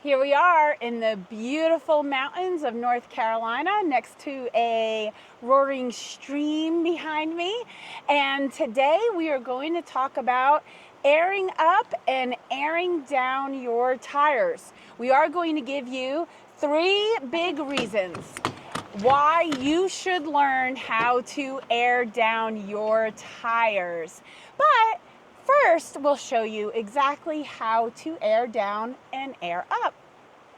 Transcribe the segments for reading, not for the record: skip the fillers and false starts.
Here we are in the beautiful mountains of North Carolina next to a roaring stream behind me. And today we are going to talk about airing up and airing down your tires. We are going to give you 3 big reasons why you should learn how to air down your tires. But first, we'll show you exactly how to air down and air up.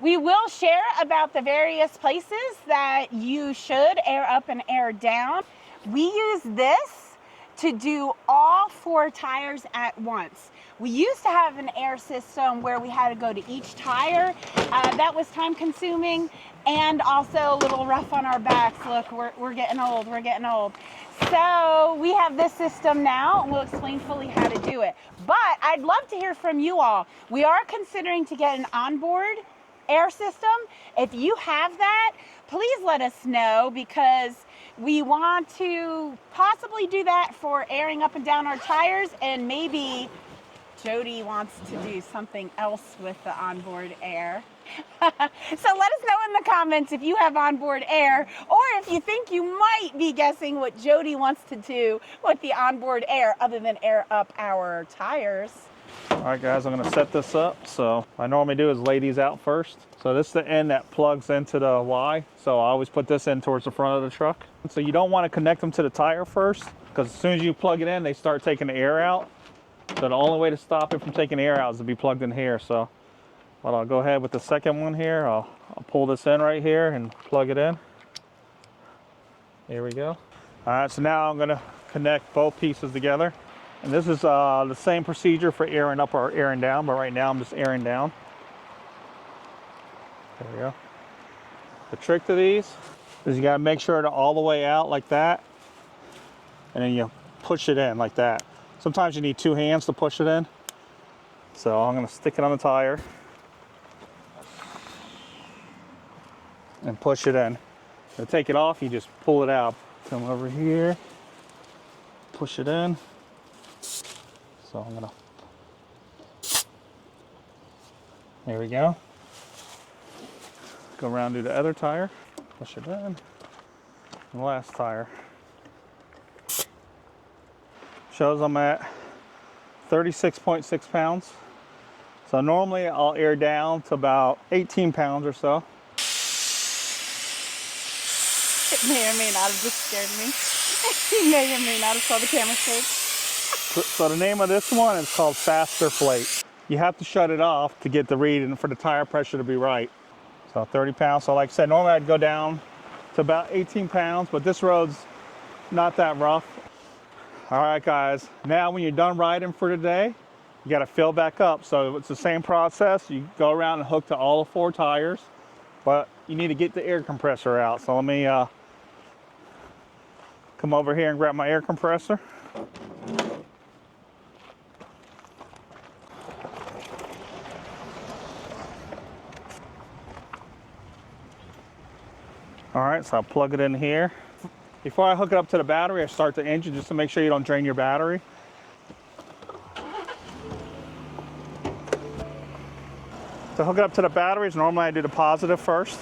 We will share about the various places that you should air up and air down. We use this to do all 4 tires at once. We used to have an air system where we had to go to each tire. That was time consuming and also a little rough on our backs. Look, we're getting old, we're getting old. So we have this system now, and we'll explain fully how to do it. But I'd love to hear from you all. We are considering to get an onboard air system. If you have that, please let us know, because we want to possibly do that for airing up and down our tires, and maybe Jody wants to do something else with the onboard air. So let us know in the comments if you have onboard air, or if you think you might be guessing what Jody wants to do with the onboard air other than air up our tires. All right, guys, I'm going to set this up. So what I normally do is lay these out first. So this is the end that plugs into the Y. So I always put this in towards the front of the truck. So you don't want to connect them to the tire first, because as soon as you plug it in, they start taking the air out. So the only way to stop it from taking air out is to be plugged in here. So what I'll go ahead with the second one here. I'll pull this in right here and plug it in. Here we go. All right, so now I'm going to connect both pieces together. And this is the same procedure for airing up or airing down, but right now I'm just airing down. There we go. The trick to these is you got to make sure they're all the way out like that, and then you push it in like that. Sometimes you need 2 hands to push it in. So I'm going to stick it on the tire and push it in. To take it off, you just pull it out. Come over here, push it in. So I'm gonna, there we go. Go around to the other tire, push it in, and the last tire. Shows I'm at 36.6 pounds. So normally I'll air down to about 18 pounds or so. It may or may not have just scared me. You may or may not have saw the camera shake. So the name of this one is called Faster Flate. You have to shut it off to get the read and for the tire pressure to be right. So 30 pounds. So like I said, normally I'd go down to about 18 pounds, but this road's not that rough. All right, guys. Now when you're done riding for today, you got to fill back up. So it's the same process. You go around and hook to all the 4 tires, but you need to get the air compressor out. So let me come over here and grab my air compressor. All right, so I'll plug it in here. Before I hook it up to the battery, I start the engine just to make sure you don't drain your battery. To hook it up to the batteries, normally I do the positive first.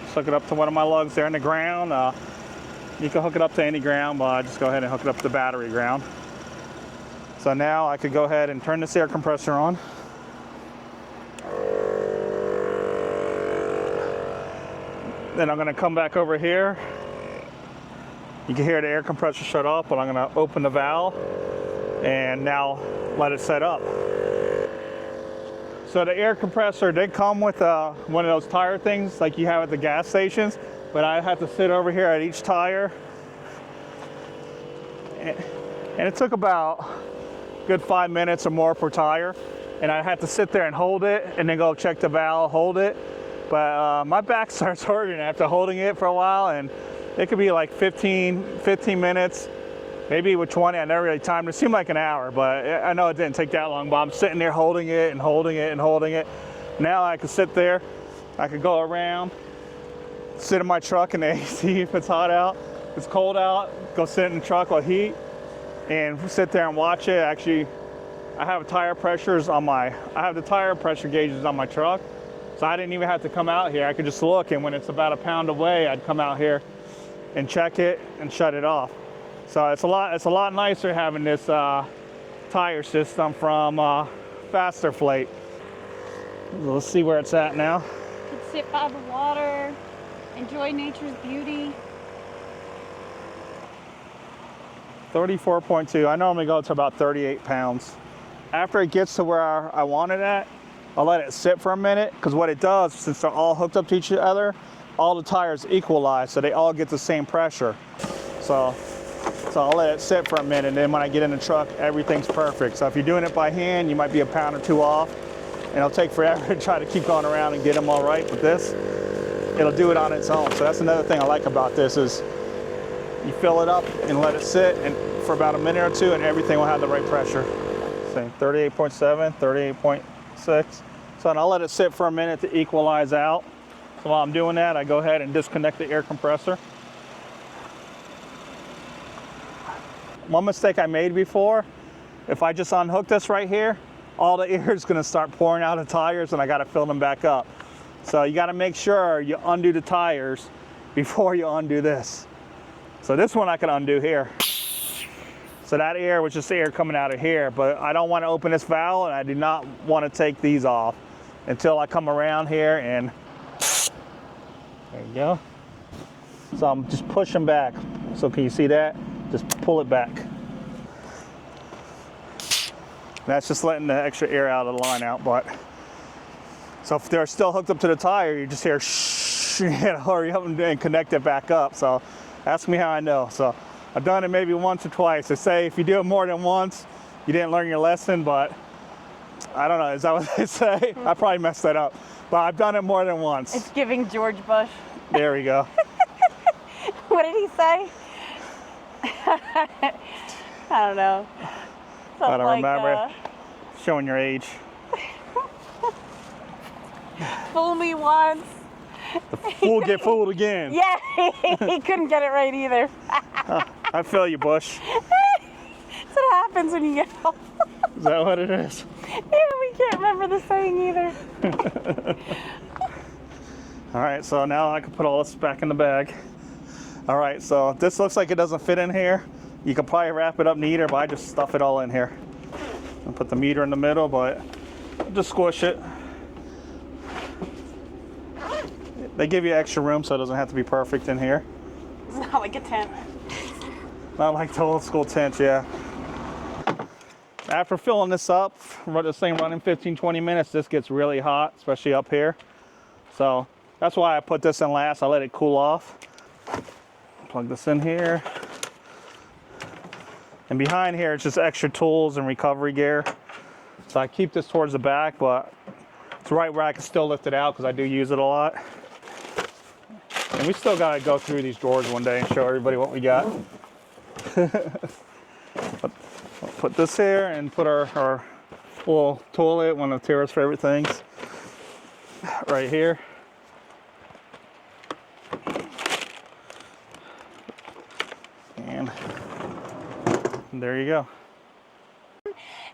Just hook it up to one of my lugs there in the ground. You can hook it up to any ground, but I just go ahead and hook it up to the battery ground. So now I could go ahead and turn this air compressor on. Then I'm going to come back over here. You can hear the air compressor shut off, but I'm going to open the valve and now let it set up. So the air compressor did come with one of those tire things like you have at the gas stations, but I had to sit over here at each tire. And it took about a good 5 minutes or more per tire. And I had to sit there and hold it and then go check the valve, hold it. But my back starts hurting after holding it for a while, and it could be like 15 minutes, maybe with 20. I never really timed it. It seemed like an hour, but I know it didn't take that long. But I'm sitting there holding it and holding it and holding it. Now I can sit there, I could go around, sit in my truck in the AC if it's hot out. If it's cold out, go sit in the truck with heat and sit there and watch it. Actually, I have tire pressures on I have the tire pressure gauges on my truck. So I didn't even have to come out here. I could just look, and when it's about a pound away, I'd come out here and check it and shut it off. So it's a lot nicer having this tire system from Faster Flate. Let's see where it's at now. You can sit by the water, enjoy nature's beauty. 34.2. I normally go to about 38 pounds. After it gets to where I want it at, I'll let it sit for a minute, because what it does, since they're all hooked up to each other, all the tires equalize, so they all get the same pressure. So I'll let it sit for a minute, and then when I get in the truck, everything's perfect. So if you're doing it by hand, you might be a pound or two off, and it'll take forever to try to keep going around and get them all right. But this, it'll do it on its own. So that's another thing I like about this is you fill it up and let it sit and for about a minute or two, and everything will have the right pressure. Same, 38.7, 38.6. So I'll let it sit for a minute to equalize out. So while I'm doing that, I go ahead and disconnect the air compressor. One mistake I made before, if I just unhook this right here, all the air is gonna start pouring out of tires, and I gotta fill them back up. So you gotta make sure you undo the tires before you undo this. So this one I can undo here. So that air was just air coming out of here, but I don't want to open this valve, and I do not want to take these off until I come around here, and there you go. So I'm just pushing back. So can you see that? Just pull it back. That's just letting the extra air out of the line out. But so if they're still hooked up to the tire, you just hear shh, you gotta hurry up and connect it back up. So ask me how I know. So I've done it maybe once or twice. They say if you do it more than once, you didn't learn your lesson, but I don't know, is that what they say? I probably messed that up, but I've done it more than once. It's giving George Bush. There we go. What did he say? I don't know. I don't remember. Showing your age. Fool me once. The fool get fooled again. Yeah, he couldn't get it right either. I feel you, Bush. That's what happens when you get old. Is that what it is? Yeah, we can't remember the saying either. All right, so now I can put all this back in the bag. All right, so this looks like it doesn't fit in here. You could probably wrap it up neater, but I just stuff it all in here. I'll put the meter in the middle, but just squish it. They give you extra room, so it doesn't have to be perfect in here. It's not like a tent. Not like the old school tent, yeah. After filling this up, this thing running 15-20 minutes, this gets really hot, especially up here. So that's why I put this in last. I let it cool off. Plug this in here. And behind here, it's just extra tools and recovery gear. So I keep this towards the back, but it's right where I can still lift it out because I do use it a lot. And we still got to go through these drawers one day and show everybody what we got. Put this here and put our little toilet, one of Tara's favorite things, right here. And there you go.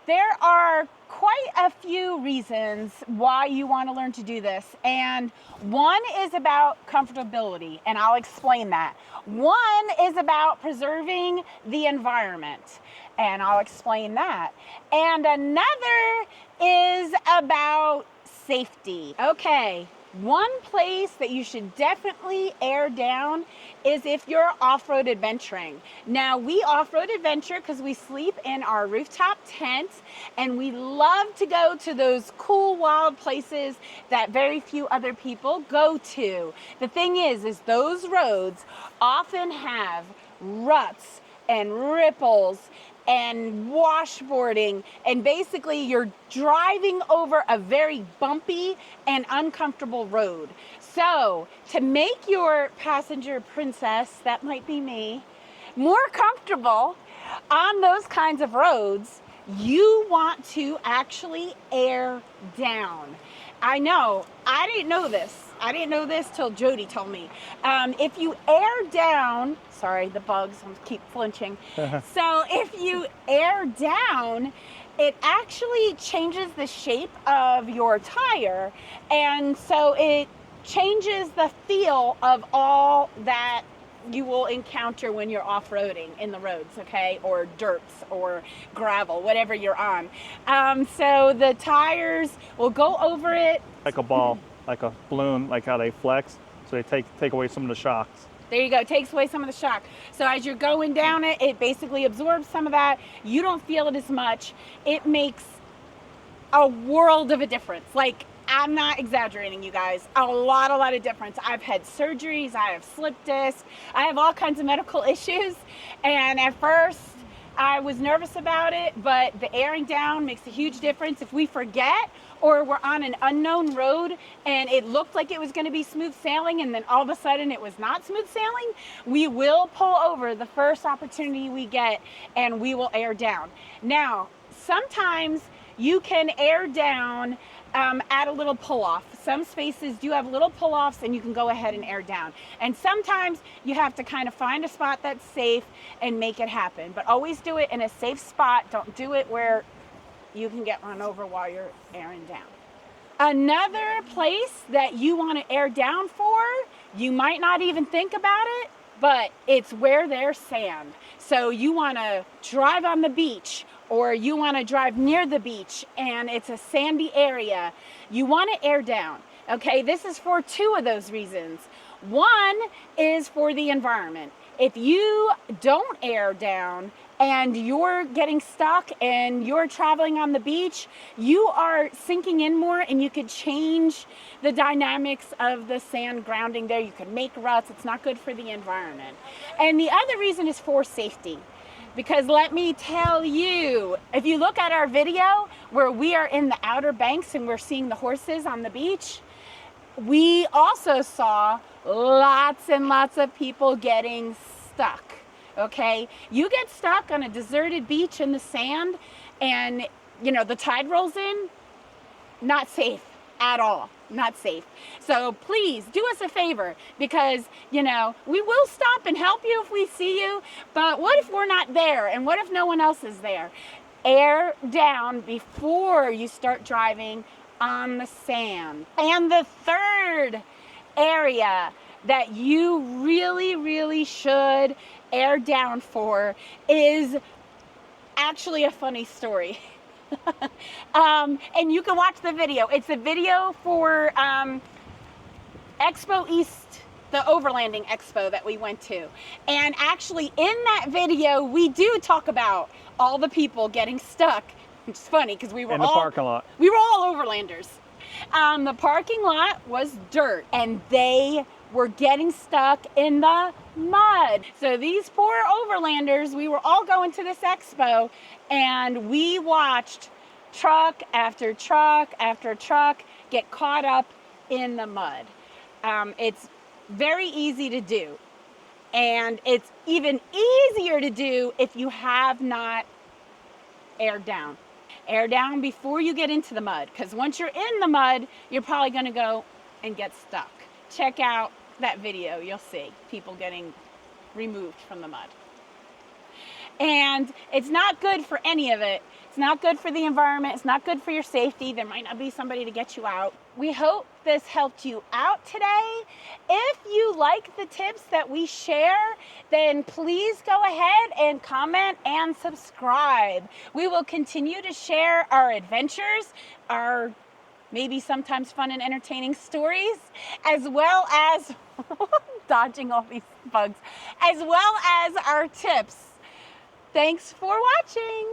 There are quite a few reasons why you want to learn to do this, and one is about comfortability, and I'll explain that. One is about preserving the environment, and I'll explain that. And another is about safety. Okay, one place that you should definitely air down is if you're off-road adventuring. Now, we off-road adventure because we sleep in our rooftop tent, and we love to go to those cool, wild places that very few other people go to. The thing is those roads often have ruts and ripples and washboarding, and basically you're driving over a very bumpy and uncomfortable road. So to make your passenger princess, that might be me, more comfortable on those kinds of roads, you want to actually air down. I know, I didn't know this. I didn't know this till Jody told me. If you air down, sorry, the bugs, I keep flinching. So if you air down, it actually changes the shape of your tire, and so it changes the feel of all that you will encounter when you're off-roading in the roads, okay, or dirts or gravel, whatever you're on. So the tires will go over it. Like a ball, like a balloon, like how they flex, so they take away some of the shocks. There you go. It takes away some of the shock. So as you're going down it, it basically absorbs some of that. You don't feel it as much. It makes a world of a difference. Like, I'm not exaggerating, you guys. A lot of difference. I've had surgeries. I have slip disc. I have all kinds of medical issues. And at first, I was nervous about it, but the airing down makes a huge difference. If we forget, or we're on an unknown road and it looked like it was going to be smooth sailing and then all of a sudden it was not smooth sailing, we will pull over the first opportunity we get and we will air down. Now, sometimes you can air down at a little pull-off. Some spaces do have little pull-offs and you can go ahead and air down. And sometimes you have to kind of find a spot that's safe and make it happen. But always do it in a safe spot. Don't do it where you can get run over while you're airing down. Another place that you want to air down for, you might not even think about it, but it's where there's sand. So you want to drive on the beach, or you want to drive near the beach and it's a sandy area. You want to air down. Okay, this is for two of those reasons. One is for the environment. If you don't air down and you're getting stuck and you're traveling on the beach, you are sinking in more and you could change the dynamics of the sand grounding there. You could make ruts. It's not good for the environment. And the other reason is for safety. Because let me tell you, if you look at our video where we are in the Outer Banks and we're seeing the horses on the beach, we also saw lots and lots of people getting stuck. Okay, you get stuck on a deserted beach in the sand and the tide rolls in, not safe at all. Not safe. So please do us a favor, because we will stop and help you if we see you, but what if we're not there, and what if no one else is there? Air down before you start driving on the sand. And the third area that you really should air down for is actually a funny story. And you can watch the video. It's a video for Expo East, the Overlanding Expo that we went to. And actually in that video, we do talk about all the people getting stuck. It's funny because we were in the parking lot. We were all overlanders. The parking lot was dirt and they were getting stuck in the mud. So these poor overlanders, we were all going to this expo and we watched truck after truck after truck get caught up in the mud. It's very easy to do, and it's even easier to do if you have not aired down. Air down before you get into the mud, because once you're in the mud, you're probably going to go and get stuck. Check out that video. You'll see people getting removed from the mud. And it's not good for any of it. It's not good for the environment. It's not good for your safety. There might not be somebody to get you out. We hope this helped you out today. If you like the tips that we share, then please go ahead and comment and subscribe. We will continue to share our adventures, our maybe sometimes fun and entertaining stories, as well as dodging all these bugs, as well as our tips. Thanks for watching.